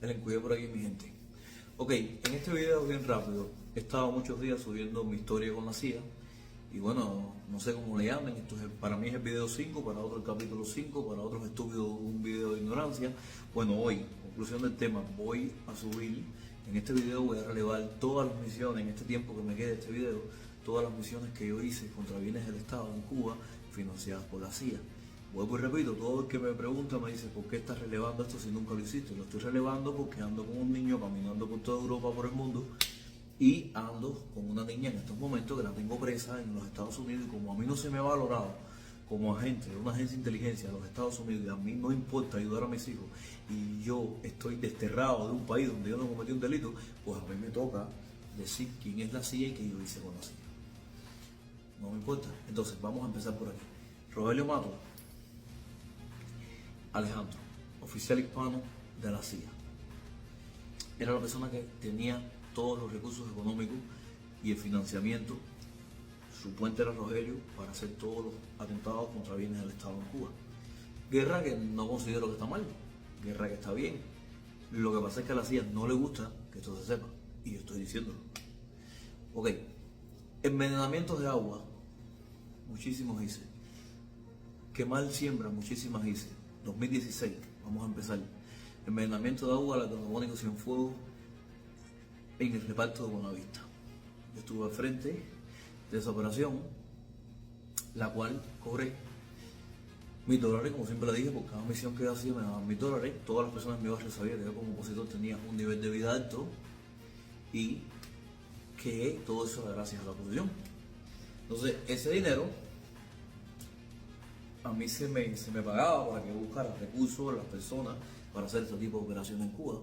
El encuye por aquí, mi gente. Ok, en este video bien rápido, he estado muchos días subiendo mi historia con la CIA. Y bueno, no sé cómo le llamen, para mí es el video 5, para otros el capítulo 5, para otros estúpidos un video de ignorancia. Bueno, hoy, conclusión del tema, voy a subir, en este video voy a relevar todas las misiones, en este tiempo que me quede este video, todas las misiones que yo hice contra bienes del Estado en Cuba, financiadas por la CIA. Vuelvo y repito, todo el que me pregunta me dice, ¿por qué estás relevando esto si nunca lo hiciste? Lo estoy relevando porque ando con un niño caminando por toda Europa, por el mundo, y ando con una niña en estos momentos que la tengo presa en los Estados Unidos, y como a mí no se me ha valorado como agente de una agencia de inteligencia de los Estados Unidos, y a mí no importa ayudar a mis hijos, y yo estoy desterrado de un país donde yo no cometí un delito, pues a mí me toca decir quién es la CIA y qué yo hice con la CIA. No me importa. Entonces, vamos a empezar por aquí. Rogelio Mato Alejandro, oficial hispano de la CIA. Era la persona que tenía todos los recursos económicos y el financiamiento. Su puente era Rogelio para hacer todos los atentados contra bienes del Estado en Cuba. Guerra que no considero que está mal, guerra que está bien. Lo que pasa es que a la CIA no le gusta que esto se sepa, y yo estoy diciéndolo. Ok, envenenamientos de agua, muchísimos hice. Quemar siembra, muchísimas hice. 2016, vamos a empezar. Envenenamiento de agua, latinoamérico Cienfuegos en el reparto de Buenavista. Yo estuve al frente de esa operación, la cual cobré $1000, como siempre le dije, por cada misión que yo hacía me daban $1000. Todas las personas en mi barrio sabían que yo como opositor tenía un nivel de vida alto y que todo eso era gracias a la oposición. Entonces, ese dinero a mí se me pagaba para que buscara recursos a las personas para hacer este tipo de operaciones en Cuba,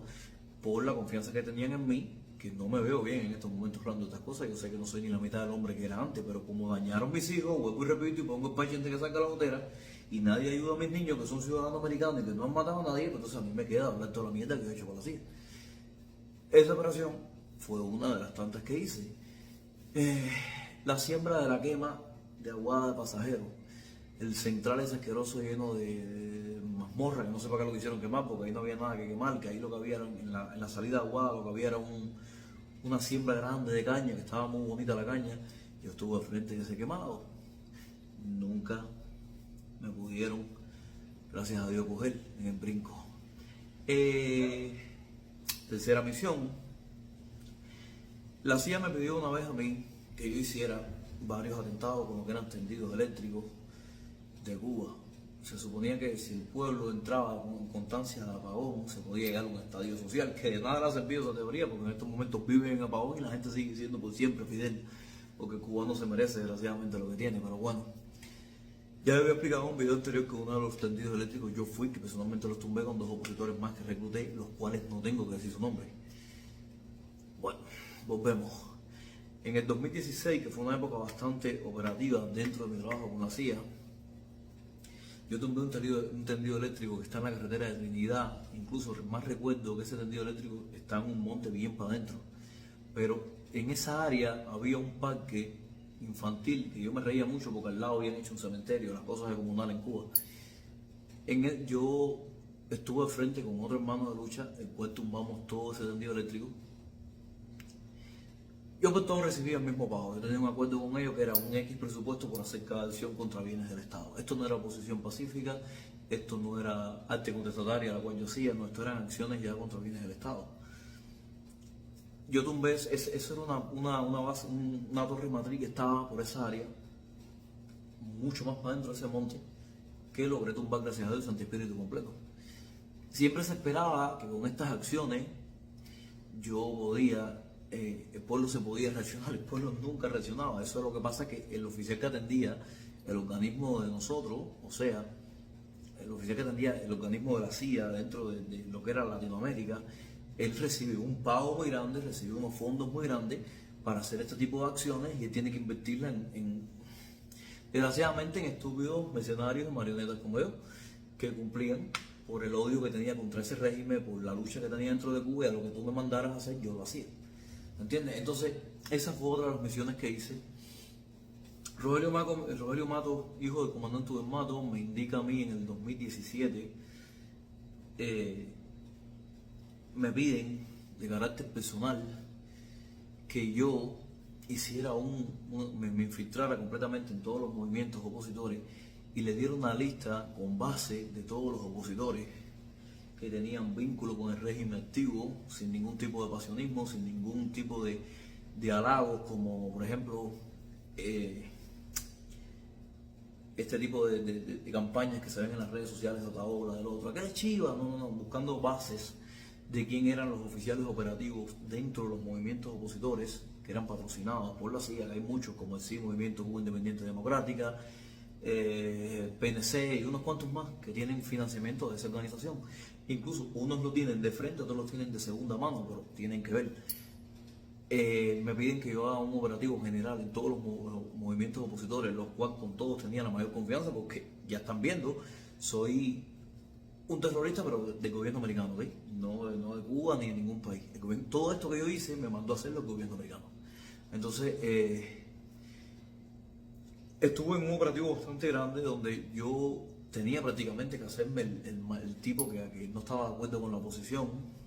por la confianza que tenían en mí, que no me veo bien en estos momentos hablando de estas cosas. Yo sé que no soy ni la mitad del hombre que era antes, pero como dañaron mis hijos, vuelvo y repito, y pongo el paciente que saca la botera, y nadie ayuda a mis niños que son ciudadanos americanos y que no han matado a nadie, pues entonces a mí me queda hablar toda la mierda que yo he hecho con la CIA. Esa operación fue una de las tantas que hice. La siembra de la quema de aguada de pasajeros, el central es asqueroso lleno de mazmorra, que no sé para qué lo quisieron quemar, porque ahí no había nada que quemar, que ahí lo que había era, en la salida de Aguada, lo que había era una siembra grande de caña, que estaba muy bonita la caña. Yo estuve al frente de ese quemado, nunca me pudieron, gracias a Dios, coger en el brinco. Tercera misión, la CIA me pidió una vez a mí que yo hiciera varios atentados con lo que eran tendidos eléctricos de Cuba. Se suponía que si el pueblo entraba con constancia de apagón, se podía llegar a un estadio social, que de nada le ha servido esa teoría, porque en estos momentos viven en apagón y la gente sigue siendo por siempre Fidel, porque Cuba no se merece desgraciadamente lo que tiene. Pero bueno, ya había explicado en un video anterior que uno de los tendidos eléctricos yo fui, que personalmente los tumbé con 2 opositores más que recluté, los cuales no tengo que decir su nombre. Bueno, volvemos. En el 2016, que fue una época bastante operativa dentro de mi trabajo con la CIA, yo tumbé un tendido eléctrico que está en la carretera de Trinidad. Incluso más recuerdo que ese tendido eléctrico está en un monte bien para adentro. Pero en esa área había un parque infantil que yo me reía mucho porque al lado habían hecho un cementerio, las cosas de comunal en Cuba. Yo estuve al frente con otro hermano de lucha, el cual tumbamos todo ese tendido eléctrico. Yo por todo recibía el mismo pago. Yo tenía un acuerdo con ellos que era un X presupuesto por hacer cada acción contra bienes del Estado. Esto no era oposición pacífica, esto no era arte contestataria la cual yo hacía, no, esto eran acciones ya contra bienes del Estado. Yo tumbé, eso era una base, una torre matriz que estaba por esa área, mucho más para dentro de ese monte, que logré tumbar gracias a Dios Santo Espíritu completo. Siempre se esperaba que con estas acciones yo podía... el pueblo se podía reaccionar, el pueblo nunca reaccionaba. Eso es lo que pasa, que el oficial que atendía el organismo de nosotros, o sea, el oficial que atendía el organismo de la CIA dentro de lo que era Latinoamérica, él recibe un pago muy grande, recibe unos fondos muy grandes para hacer este tipo de acciones, y él tiene que invertirla desgraciadamente en estúpidos mercenarios y marionetas como yo, que cumplían por el odio que tenía contra ese régimen, por la lucha que tenía dentro de Cuba, y a lo que tú me mandaras a hacer, yo lo hacía. ¿Entiendes? Entonces, esa fue otra de las misiones que hice. Rogelio Mato, hijo del comandante Rubén Mato, me indica a mí en el 2017, me piden de carácter personal que yo hiciera me infiltrara completamente en todos los movimientos opositores y le diera una lista con base de todos los opositores que tenían vínculo con el régimen activo, sin ningún tipo de pasionismo, sin ningún tipo de halagos, como por ejemplo este tipo de campañas que se ven en las redes sociales de Otaola, del otro, acá es Chiva, no, buscando bases de quién eran los oficiales operativos dentro de los movimientos opositores que eran patrocinados por la CIA, que hay muchos, como el CI, Movimiento Cuba Independiente Democrática, PNC y unos cuantos más que tienen financiamiento de esa organización. Incluso unos lo tienen de frente, otros lo tienen de segunda mano, pero tienen que ver. Me piden que yo haga un operativo general en todos los movimientos opositores, los cuales con todos tenía la mayor confianza, porque ya están viendo, soy un terrorista, pero del gobierno americano, ¿ok? No de Cuba ni de ningún país. Todo esto que yo hice me mandó a hacerlo el gobierno americano. Entonces, estuve en un operativo bastante grande donde yo tenía prácticamente que hacerme el tipo que no estaba de acuerdo con la oposición.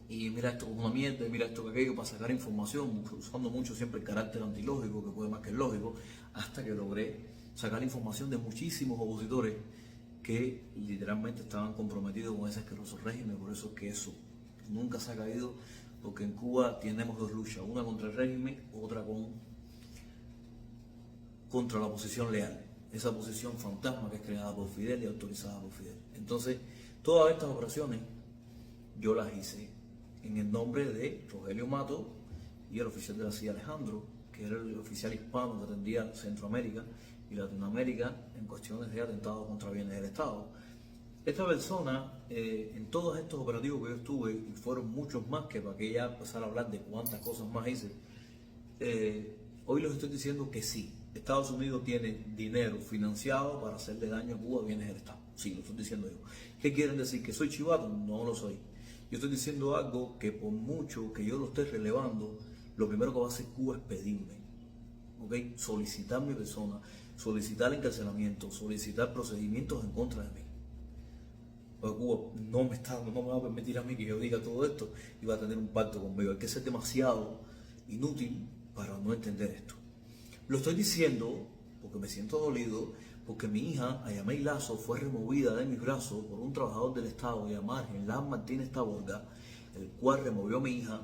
Y mira esto como una mierda, y mira esto que aquello, para sacar información, usando mucho siempre el carácter antilógico, que puede más que el lógico, hasta que logré sacar información de muchísimos opositores que literalmente estaban comprometidos con ese asqueroso régimen. Por eso es que eso nunca se ha caído, porque en Cuba tenemos dos luchas, una contra el régimen, otra contra la oposición leal, esa oposición fantasma que es creada por Fidel y autorizada por Fidel. Entonces, todas estas operaciones yo las hice en el nombre de Rogelio Mato y el oficial de la CIA Alejandro, que era el oficial hispano que atendía Centroamérica y Latinoamérica en cuestiones de atentados contra bienes del Estado. Esta persona, en todos estos operativos que yo estuve, y fueron muchos más, que para que ya empezar a hablar de cuántas cosas más hice, hoy les estoy diciendo que sí, Estados Unidos tiene dinero financiado para hacerle daño a Cuba a bienes del Estado. Sí, lo estoy diciendo yo. ¿Qué quieren decir? ¿Que soy chivato? No lo soy. Yo estoy diciendo algo que por mucho que yo lo esté relevando, lo primero que va a hacer Cuba es pedirme, ¿okay? Solicitar mi persona, solicitar encarcelamiento, solicitar procedimientos en contra de mí. Porque Cuba no me va a permitir a mí que yo diga todo esto y va a tener un pacto conmigo. Hay que ser demasiado inútil para no entender esto. Lo estoy diciendo porque me siento dolido, porque mi hija, Ayamey Lazo, fue removida de mis brazos por un trabajador del Estado llamado Genlán Martínez Taborga, el cual removió a mi hija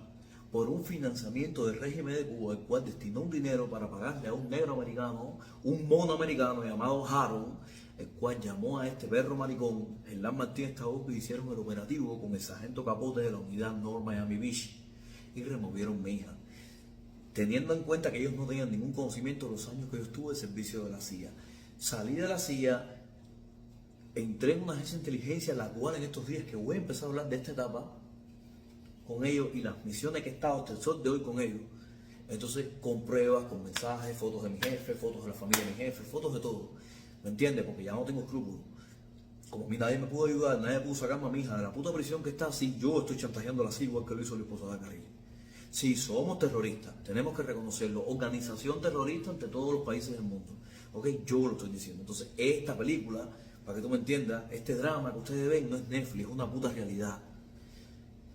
por un financiamiento del régimen de Cuba, el cual destinó un dinero para pagarle a un negro americano, un mono americano llamado Harold, el cual llamó a este perro maricón, Genlán Martínez Taborga, y hicieron el operativo con el sargento Capote de la unidad North Miami Beach y removieron a mi hija, teniendo en cuenta que ellos no tenían ningún conocimiento de los años que yo estuve en servicio de la CIA. Salí de la CIA, entré en una agencia de inteligencia, la cual en estos días que voy a empezar a hablar de esta etapa con ellos y las misiones que he estado hasta el sol de hoy con ellos. Entonces, con pruebas, con mensajes, fotos de mi jefe, fotos de la familia de mi jefe, fotos de todo. ¿Me entiendes? Porque ya no tengo escrúpulos. Como a mí nadie me pudo ayudar, nadie pudo sacarme a mi hija de la puta prisión que está así, yo estoy chantajeándola así igual que lo hizo el esposo de Carrillo. Sí, somos terroristas, tenemos que reconocerlo, organización terrorista ante todos los países del mundo. Ok, yo lo estoy diciendo. Entonces, esta película, para que tú me entiendas, este drama que ustedes ven no es Netflix, es una puta realidad.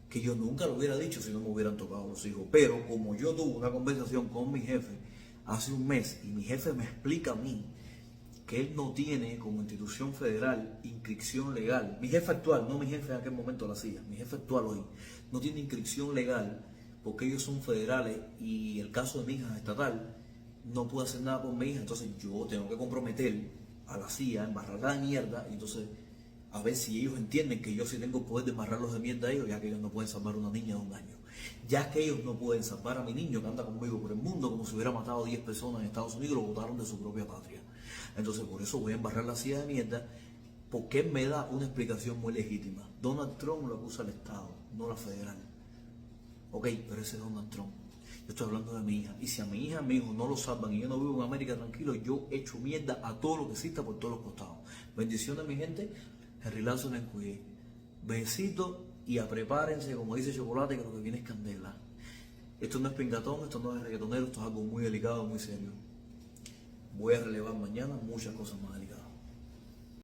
Que yo nunca lo hubiera dicho si no me hubieran tocado los hijos. Pero como yo tuve una conversación con mi jefe hace un mes y mi jefe me explica a mí que él no tiene como institución federal inscripción legal. Mi jefe actual, no mi jefe en aquel momento la CIA, mi jefe actual hoy, no tiene inscripción legal porque ellos son federales y el caso de mi hija es estatal. No puedo hacer nada por mi hija, entonces yo tengo que comprometer a la CIA, embarrarla de mierda, y entonces a ver si ellos entienden que yo sí tengo el poder de embarrarlos de mierda a ellos, ya que ellos no pueden salvar a una niña de 1 año. Ya que ellos no pueden salvar a mi niño que anda conmigo por el mundo como si hubiera matado a 10 personas en Estados Unidos y lo botaron de su propia patria. Entonces por eso voy a embarrar la CIA de mierda, porque él me da una explicación muy legítima. Donald Trump lo acusa al Estado, no la federal. Ok, pero ese es Donald Trump. Yo estoy hablando de mi hija. Y si a mi hija, a mi hijo no lo salvan y yo no vivo en América tranquilo, yo echo mierda a todo lo que exista por todos los costados. Bendiciones, mi gente. Henry Lazo en cuide. Besitos y prepárense, como dice Chocolate, que lo que viene es candela. Esto no es pingatón, esto no es reggaetonero, esto es algo muy delicado, muy serio. Voy a relevar mañana muchas cosas más delicadas.